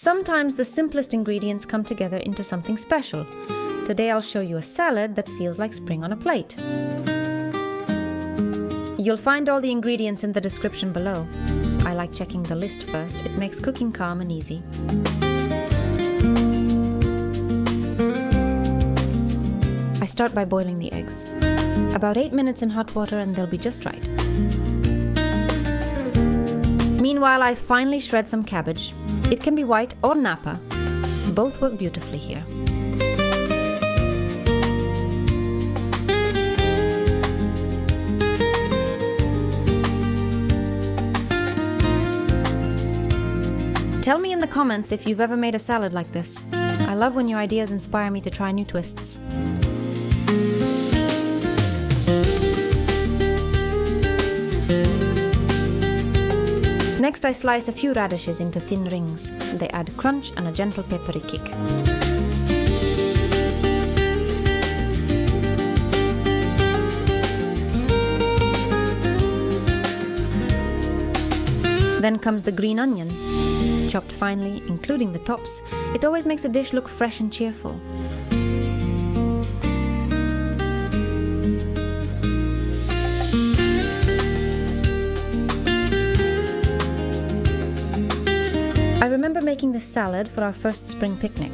Sometimes the simplest ingredients come together into something special. Today I'll show you a salad that feels like spring on a plate. You'll find all the ingredients in the description below. I like checking the list first. It makes cooking calm and easy. I start by boiling the eggs. About 8 minutes in hot water and they'll be just right. Meanwhile, I finally shred some cabbage. It can be white or napa. Both work beautifully here. Tell me in the comments if you've ever made a salad like this. I love when your ideas inspire me to try new twists. Next, I slice a few radishes into thin rings. They add crunch and a gentle peppery kick. Then comes the green onion, chopped finely, including the tops. It always makes a dish look fresh and cheerful. I remember making this salad for our first spring picnic.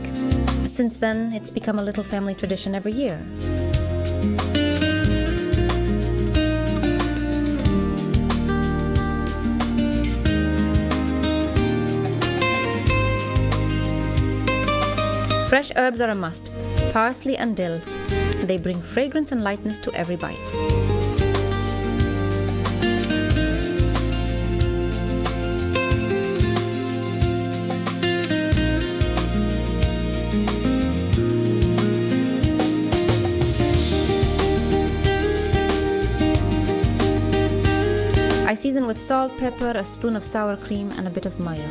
Since then, it's become a little family tradition every year. Fresh herbs are a must. Parsley and dill. They bring fragrance and lightness to every bite. I season with salt, pepper, a spoon of sour cream, and a bit of mayo.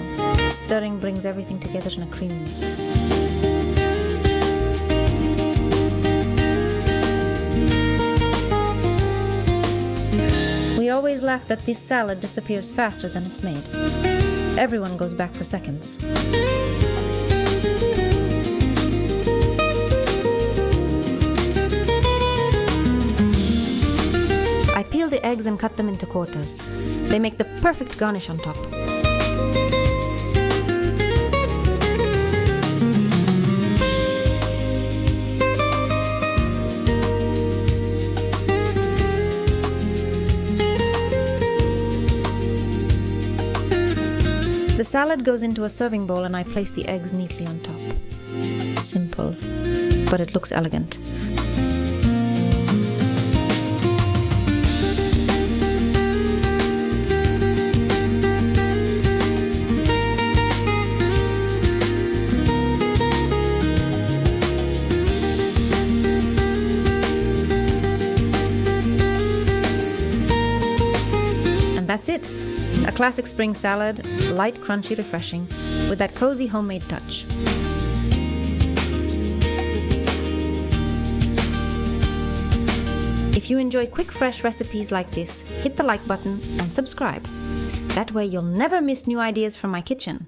Stirring brings everything together in a creamy mix. We always laugh that this salad disappears faster than it's made. Everyone goes back for seconds. I peel the eggs and cut them into quarters. They make the perfect garnish on top. The salad goes into a serving bowl and I place the eggs neatly on top. Simple, but it looks elegant. And that's it. A classic spring salad, light, crunchy, refreshing, with that cozy homemade touch. If you enjoy quick, fresh recipes like this, hit the like button and subscribe. That way you'll never miss new ideas from my kitchen.